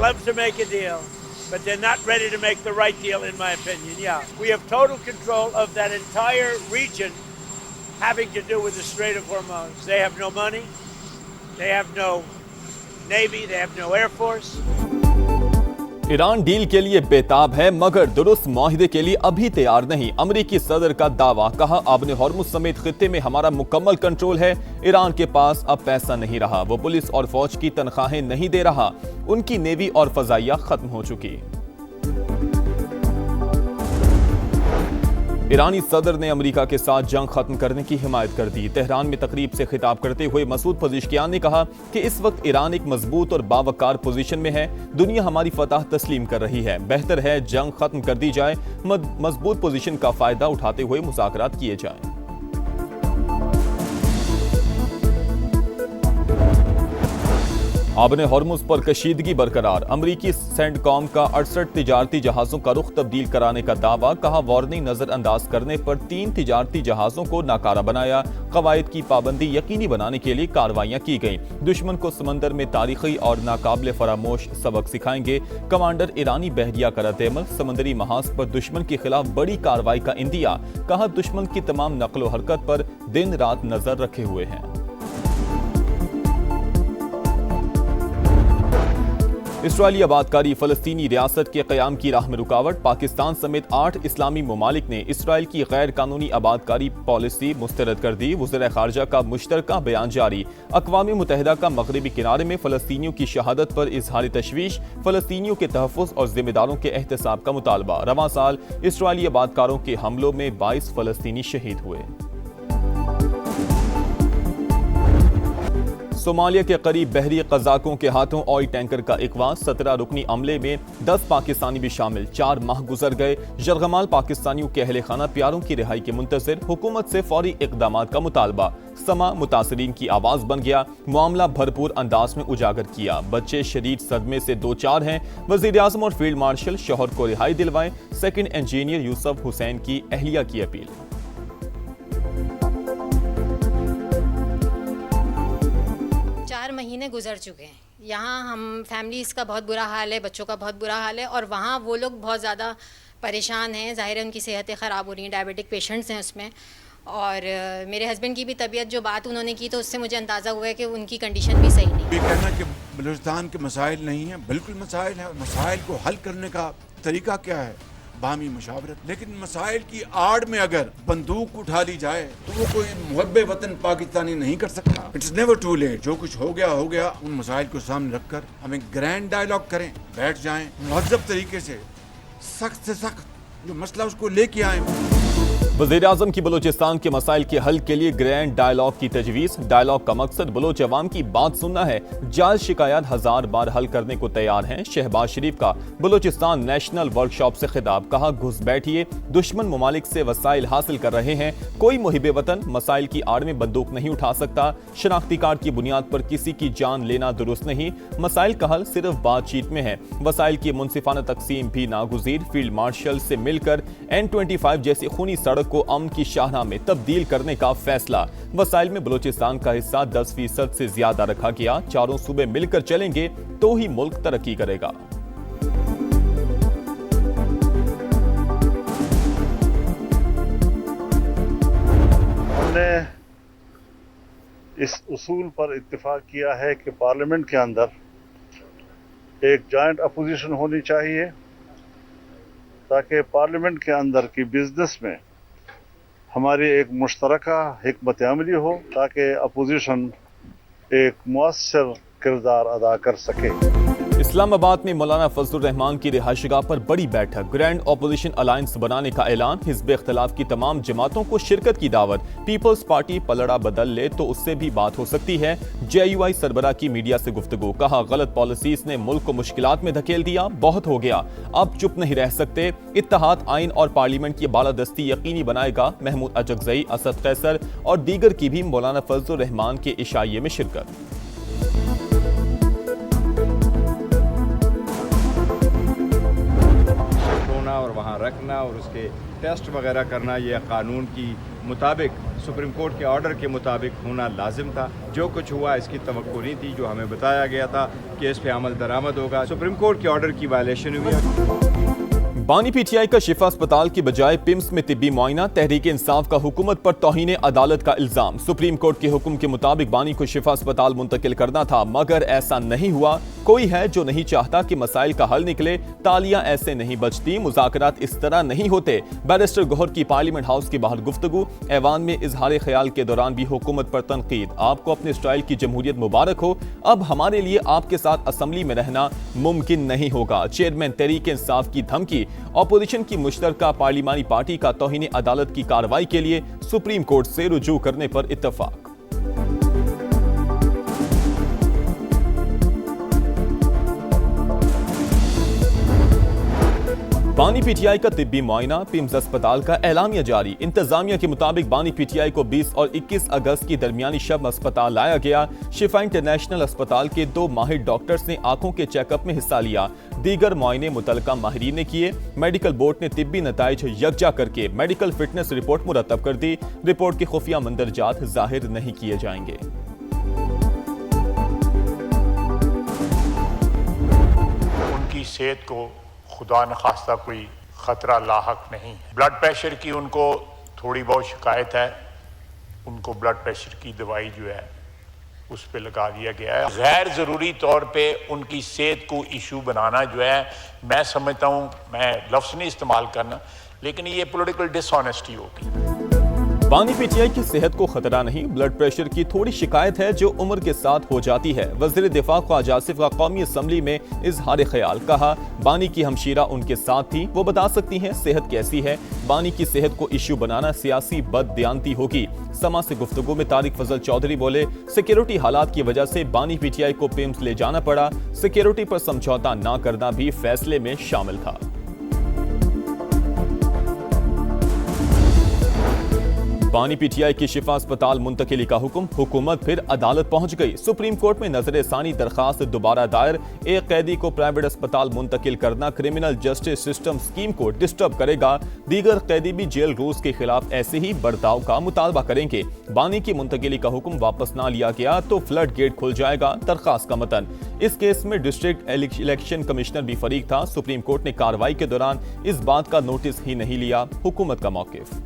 love to make a deal, but they're not ready to make the right deal, in my opinion. Yeah, we have total control of that entire region having to do with the Strait of Hormuz. They have no money, they have no Navy, they have no Air Force. Iran deal के लिए बेताब है मगर दुरुस्त माहिदे के लिए अभी तैयार नहीं। अमेरिकी सदर का दावा, कहा आपने हॉर्मुज समेत खित्ते में हमारा मुकम्मल कंट्रोल है। ईरान के पास अब पैसा नहीं रहा, वो पुलिस और फौज की तनख्वाहें नहीं दे रहा, उनकी नेवी और फजाइया खत्म हो चुकी। ईरानी सदर ने अमेरिका के साथ जंग खत्म करने की हिमायत कर दी। तेहरान में तकरीब से खिताब करते हुए मसूद पज़ेश्कियान ने कहा कि इस वक्त ईरान एक मजबूत और बावकार पोजीशन में है। दुनिया हमारी फतह तस्लीम कर रही है, बेहतर है जंग खत्म कर दी जाए, मजबूत पोजीशन का फायदा उठाते हुए मुज़ाकरात किए जाएं। आपने हॉर्मुज पर कशीदगी बरकरार, अमरीकी सेंडकॉम का 68 तिजारती जहाजों का रुख तब्दील कराने का दावा, कहा वार्निंग नजरअंदाज करने पर 3 तिजारती जहाजों को नाकारा बनाया। कवायद की पाबंदी यकीनी बनाने के लिए कार्रवाइयां की गईं। दुश्मन को समंदर में तारीखी और नाकाबिले फरामोश सबक सिखाएंगे। कमांडर ईरानी बहरिया का रद्द-ए-अमल, समंदरी महाज पर दुश्मन के खिलाफ बड़ी कार्रवाई का इंदिया, कहा दुश्मन की तमाम नकलो हरकत पर दिन रात नजर रखे हुए हैं। इसराइली आबादकारी फलस्तीनी रियासत के क़याम की राह में रुकावट, पाकिस्तान समेत 8 इस्लामी ममालिक ने इसराइल की गैर कानूनी आबादकारी पॉलिसी मुस्तरद कर दी। वज़ीर ख़ारजा का मुश्तरका बयान जारी, अक़वाम मुत्तहिदा का मगरबी किनारे में फ़लस्तीनियों की शहादत पर इज़हार तशवीश, फ़लस्तीनियों के तहफ़्फ़ुज़ और ज़िम्मेदारों के एहतसाब का मुतालबा। रवां साल इसराइली आबादकारों के हमलों में 22 फ़लस्तीनी शहीद हुए। सोमालिया के करीब बहरी कज़ाकों के हाथों ऑयल टैंकर का इकवा, 17 रुकनी अमले में 10 पाकिस्तानी भी शामिल, 4 माह गुजर गए। यरगमाल पाकिस्तानियों के अहले खाना प्यारों की रिहाई के मुंतज़िर, हुकूमत से फौरी इक़दामात का मुतालबा। समा मुतासरीन की आवाज़ बन गया, मामला भरपूर अंदाज में उजागर किया। बच्चे शदीद सदमे से 2-4 हैं। वज़ीर आज़म और फील्ड मार्शल शौहर को रिहाई दिलवाएं, सेकंड इंजीनियर यूसुफ हुसैन की अहलिया की अपील। 4 महीने गुजर चुके हैं। यहाँ हम फैमिलीज़ का बहुत बुरा हाल है, बच्चों का बहुत बुरा हाल है, और वहाँ वो लोग बहुत ज़्यादा परेशान हैं। ज़ाहिर है उनकी सेहतें ख़राब हो रही हैं, डायबिटिक पेशेंट्स हैं उसमें। और मेरे हस्बैंड की भी तबीयत, जो बात उन्होंने की तो उससे मुझे अंदाज़ा हुआ है कि उनकी कंडीशन भी सही नहीं है। ये कहना कि बलूचिस्तान के मसाइल नहीं हैं, बिल्कुल मसाइल हैं। मसाइल को हल करने का तरीका क्या है? बामी मुशावरत। लेकिन मसाइल की आड़ में अगर बंदूक उठा ली जाए तो वो कोई मुहब्बे वतन पाकिस्तानी नहीं कर सकता। It's never too late. जो कुछ हो गया। उन मसाइल को सामने रखकर हमें ग्रैंड डायलॉग करें, बैठ जाएं, मुहज़्ज़ब तरीके से, सख्त से सख्त जो मसला उसको लेके आए। वज़ीर आज़म की बलूचिस्तान के मसाइल के हल के लिए ग्रैंड डायलॉग की तजवीज़। डायलॉग का मकसद बलोच अवाम की बात सुनना है। जायज़ शिकायत 1000 बार हल करने को तैयार हैं। शहबाज शरीफ का बलूचिस्तान नेशनल वर्कशॉप से खिताब, कहा घुस बैठिए, दुश्मन ममालिक से वसाइल हासिल कर रहे हैं, कोई मुहिब वतन मसाइल की आड़ में बंदूक नहीं उठा सकता। शनाख्ती कार्ड की बुनियाद पर किसी की जान लेना दुरुस्त नहीं। मसाइल का हल सिर्फ बातचीत में है। वसाइल की मुनसिफाना तकसीम भी नागुज़ीर। फील्ड मार्शल से मिलकर N25 जैसी खूनी सड़क को अमन की शाहराह में तब्दील करने का फैसला। वसाइल में बलूचिस्तान का हिस्सा 10% से ज्यादा रखा गया। चारों सूबे मिलकर चलेंगे तो ही मुल्क तरक्की करेगा। हमने इस उसूल पर इत्तेफाक किया है कि पार्लियामेंट के अंदर एक जॉइंट अपोजिशन होनी चाहिए, ताकि पार्लियामेंट के अंदर की बिजनेस में हमारी एक मुश्तरका हिकमत अमली हो, ताकि अपोजिशन एक मुअस्सर किरदार अदा कर सके। इस्लामाबाद में मौलाना फजलुर रहमान की रिहाइशगाह पर बड़ी बैठक, ग्रैंड ऑपोजिशन अलायंस बनाने का ऐलान, हिज़्ब इख्तिलाफ की तमाम जमातों को शिरकत की दावत। पीपल्स पार्टी पलड़ा बदल ले तो उससे भी बात हो सकती है। JUI सरबराह की मीडिया से गुफ्तगू, कहा गलत पॉलिसीज ने मुल्क को मुश्किलात में धकेल दिया, बहुत हो गया, अब चुप नहीं रह सकते। इत्तेहाद, आइन और पार्लियामेंट की बालादस्ती यकीनी बनाएगा। महमूद अजगज़ई, असद कैसर और दीगर की भी मौलाना फजलुर रहमान के इशाइये में शिरकत। रखना और उसके टेस्ट वगैरह करना यह कानून की मुताबिक सुप्रीम कोर्ट के ऑर्डर के मुताबिक होना लाजिम था। जो कुछ हुआ इसकी तवक्को नहीं थी। जो हमें बताया गया था कि इस पे अमल दरामद होगा, सुप्रीम कोर्ट के ऑर्डर की वायलेशन हुई है। बानी पीटीआई का शिफा अस्पताल की बजाय पिम्स में तिब्बी मुआयना, तहरीक इंसाफ का हुकूमत पर तौहीन अदालत का इल्जाम। सुप्रीम कोर्ट के हुक्म के मुताबिक बानी को शिफा अस्पताल मुंतकिल करना था, मगर ऐसा नहीं हुआ। कोई है जो नहीं चाहता कि मसाइल का हल निकले, तालियां ऐसे नहीं बजती, मुज़ाकरात इस तरह नहीं होते। बैरिस्टर गौहर की पार्लियामेंट हाउस के बाहर गुफ्तगू, ऐवान में इजहार ख्याल के दौरान भी हुकूमत पर तनकीद। आपको अपने स्टाइल की जमहूरियत मुबारक हो, अब हमारे लिए आपके साथ असम्बली में रहना मुमकिन नहीं होगा। चेयरमैन तहरीक इंसाफ की धमकी, ऑपोजिशन की मुश्तरका पार्लिमानी पार्टी का तौहीन अदालत की कार्रवाई के लिए सुप्रीम कोर्ट से रुजू करने पर इत्तफाक। बानी पीटीआई का तिब्बी मुआयना, पिम्स अस्पताल का एलामिया जारी। इंतजामिया के मुताबिक बानी पीटीआई को 20 और 21 अगस्त की दरमियानी शब अस्पताल लाया गया। शिफा इंटरनेशनल अस्पताल के 2 माहिर डॉक्टर्स ने आंखों के चेकअप में हिस्सा लिया। दीगर मुआयने मुतलका माहिरीन ने किए। मेडिकल बोर्ड ने तिब्बी नताइज यकजा करके मेडिकल फिटनेस रिपोर्ट मुरतब कर दी। रिपोर्ट के खुफिया मंदरजात जाहिर नहीं किए जाएंगे। उनकी सेहत को खुदा न खास्ता कोई ख़तरा लाहक नहीं है। ब्लड प्रेशर की उनको थोड़ी बहुत शिकायत है, उनको ब्लड प्रेशर की दवाई जो है उस पे लगा दिया गया है। गैर ज़रूरी तौर पे उनकी सेहत को इशू बनाना जो है, मैं समझता हूँ, मैं लफ्ज़ नहीं इस्तेमाल करना, लेकिन ये पॉलिटिकल डिसऑनेस्टी होगी। बानी पीटीआई की सेहत को खतरा नहीं, ब्लड प्रेशर की थोड़ी शिकायत है जो उम्र के साथ हो जाती है। वज़ीर दिफा ख्वाजा आसिफ का कौमी असम्बली में इजहार ख्याल, कहा बानी की हमशीरा उनके साथ थी, वो बता सकती हैं सेहत कैसी है। बानी की सेहत को इश्यू बनाना सियासी बददियानती होगी। समा से गुफ्तगू में तारिक फजल चौधरी बोले, सिक्योरिटी हालात की वजह से बानी पीटीआई को पिम्स ले जाना पड़ा। सिक्योरिटी पर समझौता न करना भी फैसले में शामिल था। बानी पीटीआई की शिफा अस्पताल मुंतकिली का हुक्म, हुकूमत फिर अदालत पहुंच गई। सुप्रीम कोर्ट में नजर सानी दरखास्त दोबारा दायर। एक कैदी को प्राइवेट अस्पताल मुंतकिल करना क्रिमिनल जस्टिस सिस्टम स्कीम को डिस्टर्ब करेगा। दीगर कैदी भी जेल रूल्स के खिलाफ ऐसे ही बर्ताव का मुतालबा करेंगे। बानी की मुंतकिली का हुक्म वापस ना लिया गया तो फ्लड गेट खुल जाएगा। दरखास्त का मतन, इस केस में डिस्ट्रिक्ट इलेक्शन कमिश्नर भी फरीक था। सुप्रीम कोर्ट ने कार्रवाई के दौरान इस बात का नोटिस ही नहीं लिया। हुकूमत का मौकिफ।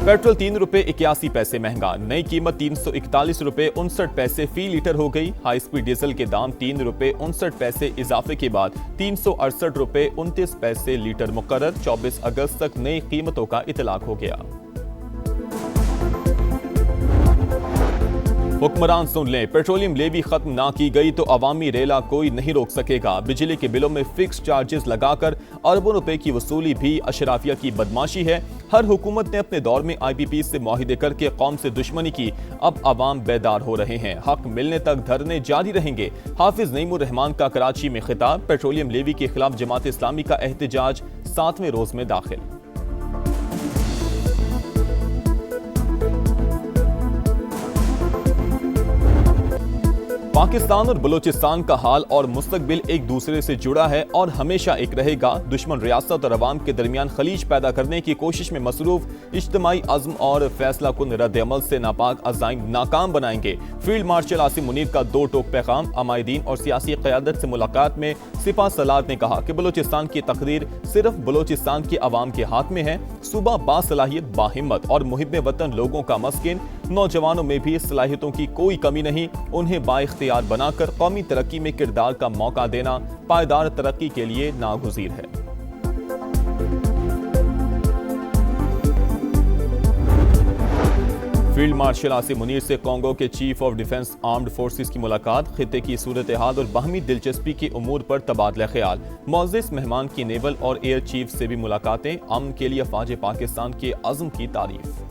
पेट्रोल 3 रुपए 81 पैसे महंगा, नई कीमत 341 रुपए 59 पैसे फी लीटर हो गई। हाई स्पीड डीजल के दाम 3 रुपए 59 पैसे इजाफे के बाद 368 रुपए 29 पैसे लीटर मुकर्रर। 24 अगस्त तक नई कीमतों का इतलाक हो गया। हुक्मरान सुन लें, पेट्रोलियम लेवी खत्म ना की गई तो अवामी रेला कोई नहीं रोक सकेगा। बिजली के बिलों में फिक्स चार्जेस लगाकर अरबों रुपए की वसूली भी अशराफिया की बदमाशी है। हर हुकूमत ने अपने दौर में IPP से मुआहिदे करके कौम से दुश्मनी की, अब अवाम बेदार हो रहे हैं। हक मिलने तक धरने जारी रहेंगे। हाफिज नईमुर रहमान का कराची में खिताब, पेट्रोलियम लेवी के खिलाफ जमात इस्लामी का एहतजाज 7वें रोज में दाखिल। पाकिस्तान और बलूचिस्तान का हाल और मुस्तकबिल एक दूसरे से जुड़ा है और हमेशा एक रहेगा। दुश्मन रियासत और अवाम के दरमियान खलीज पैदा करने की कोशिश में मसरूफ इज्तिमाई अज़्म और फैसला कुन रद्द अमल से नापाक अज़ाइम नाकाम बनाएंगे। फील्ड मार्शल आसिम मुनीर का 2 टोक पैगाम। अमायदीन और सियासी क़यादत से मुलाकात में सिपा सलार ने कहा कि बलूचिस्तान की तकदीर सिर्फ बलूचिस्तान के अवाम के हाथ में है। सूबा बासलाहियत, बाहिम्मत और मुहिब वतन लोगों का मस्किन, नौजवानों में भी सलाहियतों की कोई कमी नहीं। उन्हें बाइख्तियार बनाकर कौमी तरक्की में किरदार का मौका देना पायदार तरक्की के लिए नागुज़ीर है। फील्ड मार्शल आसिम मुनीर से कांगो के chief of defence armed forces की मुलाकात। खित्ते की सूरत हाल और बाहमी दिलचस्पी के उमूर पर तबादला ख्याल। मोअज़्ज़िज़ मेहमान की नेवल और एयर चीफ से भी मुलाकातें। अमन के लिए अफ़वाज पाकिस्तान के अज़्म की तारीफ।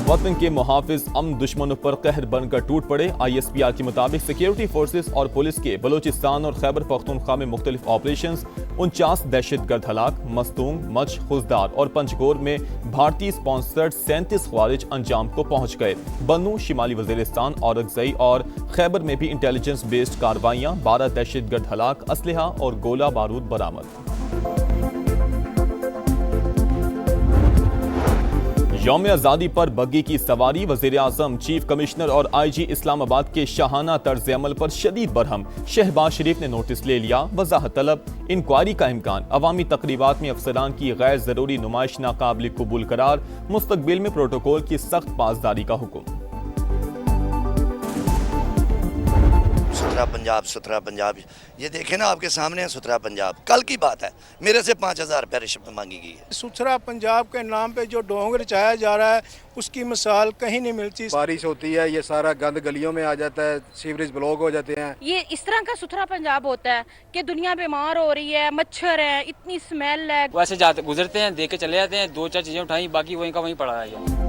वतन के मुहाफिज अमन दुश्मनों पर कहर बनकर टूट पड़े। ISPR के मुताबिक सिक्योरिटी फोर्सेस और पुलिस के बलूचिस्तान और खैबर पख्तूनख्वा में मुख्तलिफ ऑपरेशंस 49 दहशतगर्द हलाक, मस्तूंग, मच, खुजदार और पंचगोर में भारतीय स्पॉन्सर्ड 37 ख्वारिज अंजाम को पहुंच गए। बन्नू, शिमाली वजीरिस्तान, औरंगजई और खैबर में भी इंटेलिजेंस बेस्ड कार्रवाइयां, 12 दहशतगर्द हलाक, असलहा और गोला बारूद बरामद। यौम आज़ादी पर बग्गी की सवारी, वज़ीर आज़म, चीफ कमिश्नर और IG इस्लामाबाद के शाहाना तर्ज अमल पर शदीद बरहम। शहबाज शरीफ ने नोटिस ले लिया, वजाहत तलब, इंक्वायरी का इम्कान। अवामी तकरीबात में अफसरान की गैर जरूरी नुमाइश नाकाबिल कबूल करार, मुस्तकबिल में प्रोटोकॉल की सख्त पासदारी का हुक्म। सुथरा पंजाब, ये देखें ना आपके सामने है सुथरा पंजाब। कल की बात है, मेरे से 5,000 रुपये रिश्वत मांगी गई है। सुथरा पंजाब के नाम पे जो ढोंग रचाया जा रहा है उसकी मिसाल कहीं नहीं मिलती। बारिश होती है, ये सारा गंद गलियों में आ जाता है, सीवरेज ब्लॉक हो जाते हैं। ये इस तरह का सुथरा पंजाब होता है कि दुनिया बीमार हो रही है, मच्छर है, इतनी स्मेल है। वैसे जाते गुजरते हैं, देख के चले जाते हैं, 2-4 चीजें उठाई, बाकी वहीं का वहीं पड़ा है।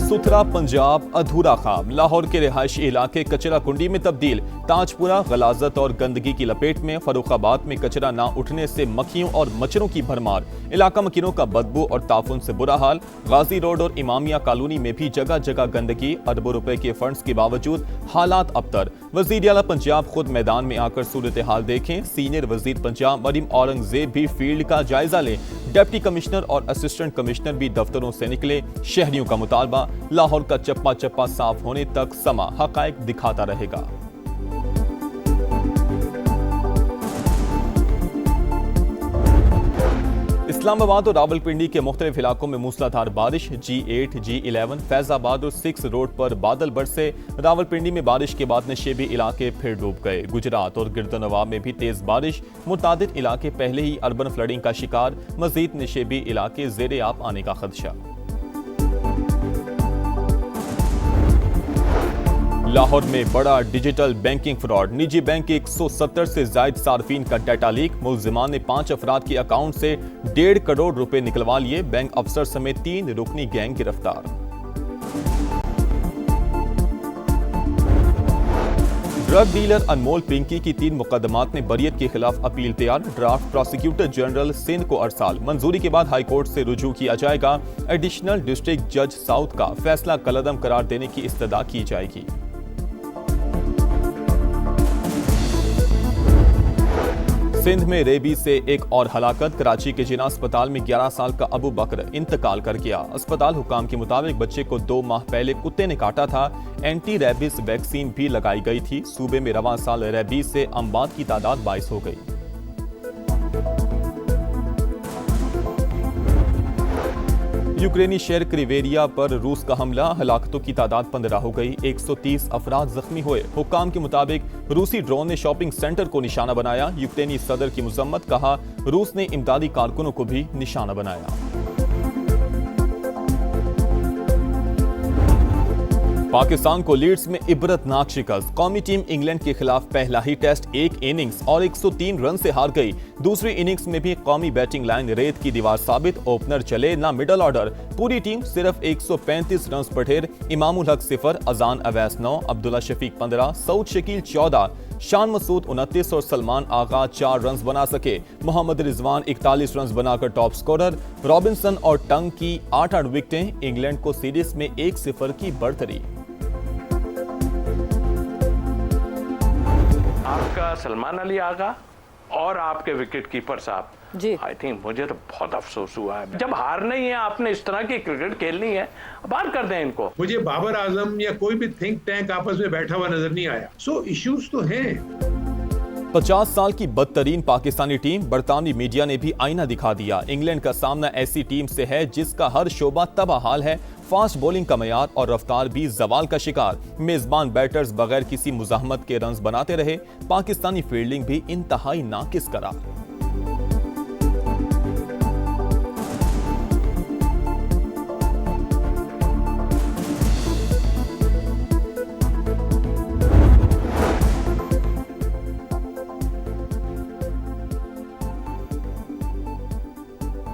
सुथरा पंजाब अधूरा ख्वाब। लाहौर के रिहायशी इलाके कचरा कुंडी में तब्दील। ताजपुरा गलाजत और गंदगी की लपेट में। फर्रुखाबाद में कचरा ना उठने से मक्खियों और मच्छरों की भरमार। इलाका मकीनों का बदबू और ताफुन से बुरा हाल। गाजी रोड और इमामिया कॉलोनी में भी जगह जगह गंदगी। अरबों रुपए के फंड्स के बावजूद हालात अबतर। वजीर आला पंजाब खुद मैदान में आकर सूरत हाल देखें। सीनियर वजीर पंजाब मरीम औरंगजेब भी फील्ड का जायजा लें। डिप्टी कमिश्नर और असिस्टेंट कमिश्नर भी दफ्तरों से निकले। शहरियों का मुतालबा, लाहौर का चप्पा चप्पा साफ होने तक समा हकायक दिखाता रहेगा। इस्लामाबाद और रावलपिंडी के मुख्तलिफ इलाकों में मूसलाधार बारिश। G8, G11, फैजाबाद और 6 रोड पर बादल बरसे। रावलपिंडी में बारिश के बाद नशेबी इलाके फिर डूब गए। गुजरात और गिरदनवाब में भी तेज बारिश। मुतादिद इलाके पहले ही अर्बन फ्लडिंग का शिकार। मजीद नशेबी इलाके ज़ेरे आब आने का खदशा। लाहौर में बड़ा डिजिटल बैंकिंग फ्रॉड। निजी बैंक के 170 से ज्यादा सार्फिन का डाटा लीक। मुलजिमान ने 5 अफराद के अकाउंट से 1.5 करोड़ रुपए निकलवा लिए। बैंक अफसर समेत 3 रुकनी गैंग गिरफ्तार। ड्रग डीलर अनमोल पिंकी की 3 मुकदमात में बरियत के खिलाफ अपील तैयार। ड्राफ्ट प्रोसिक्यूटर जनरल सिंध को अरसाल। मंजूरी के बाद हाई कोर्ट से रुजू किया जाएगा। एडिशनल डिस्ट्रिक्ट जज साउथ का फैसला कलअदम करार देने की इस्तदा की जाएगी। सिंध में रेबीज से एक और हलाकत। कराची के जिना अस्पताल में 11 साल का अबू बकर इंतकाल कर गया। अस्पताल हुकाम के मुताबिक बच्चे को 2 माह पहले कुत्ते ने काटा था। एंटी रेबीज वैक्सीन भी लगाई गई थी। सूबे में रवां साल रेबीज से अमवात की तादाद 22 हो गई। यूक्रेनी शहर क्रिवेरिया पर रूस का हमला। हलाकतों की तादाद 15 हो गई। 130 अफराद जख्मी हुए। हुक्काम के मुताबिक रूसी ड्रोन ने शॉपिंग सेंटर को निशाना बनाया। यूक्रेनी सदर की मुजम्मत, कहा रूस ने इमदादी कारकुनों को भी निशाना बनाया। पाकिस्तान को लीड्स में इबरतनाक शिकस्त। कौमी टीम इंग्लैंड के खिलाफ पहला ही टेस्ट 1 इनिंग्स और 103 रन से हार गई। दूसरी इनिंग्स में भी कौमी बैटिंग लाइन रेत की दीवार साबित। ओपनर चले ना मिडल ऑर्डर। पूरी टीम सिर्फ 135 रन पर ढेर। इमामुल हक 0, अजान अवैस 9, अब्दुल्ला शफीक 15, सऊद शकील 14, शान मसूद 29 और सलमान आगा 4 रन बना सके। मोहम्मद रिजवान 41 रन बनाकर टॉप स्कोरर। रॉबिन्सन और टंग की 8 विकेटें। इंग्लैंड को सीरीज में 1-0 की बढ़तरी। आपका सलमान अली आगा और आपके विकेट कीपर साहब जी, आई थिंक मुझे तो बहुत अफसोस हुआ है। जब हारना ही है, आपने इस तरह की क्रिकेट खेलनी है, बाहर कर दें इनको। मुझे बाबर आजम या कोई भी थिंक टैंक आपस में बैठा हुआ नजर नहीं आया। सो इश्यूज तो हैं। 50 साल की बदतरीन पाकिस्तानी टीम। बरतानवी मीडिया ने भी आईना दिखा दिया। इंग्लैंड का सामना ऐसी टीम से है जिसका हर शोबा तबाहाल है। फास्ट बॉलिंग का मयार और रफ्तार भी जवाल का शिकार। मेजबान बैटर्स बगैर किसी मुजाहमत के रन्स बनाते रहे। पाकिस्तानी फील्डिंग भी इंतहाई नाकिस करा।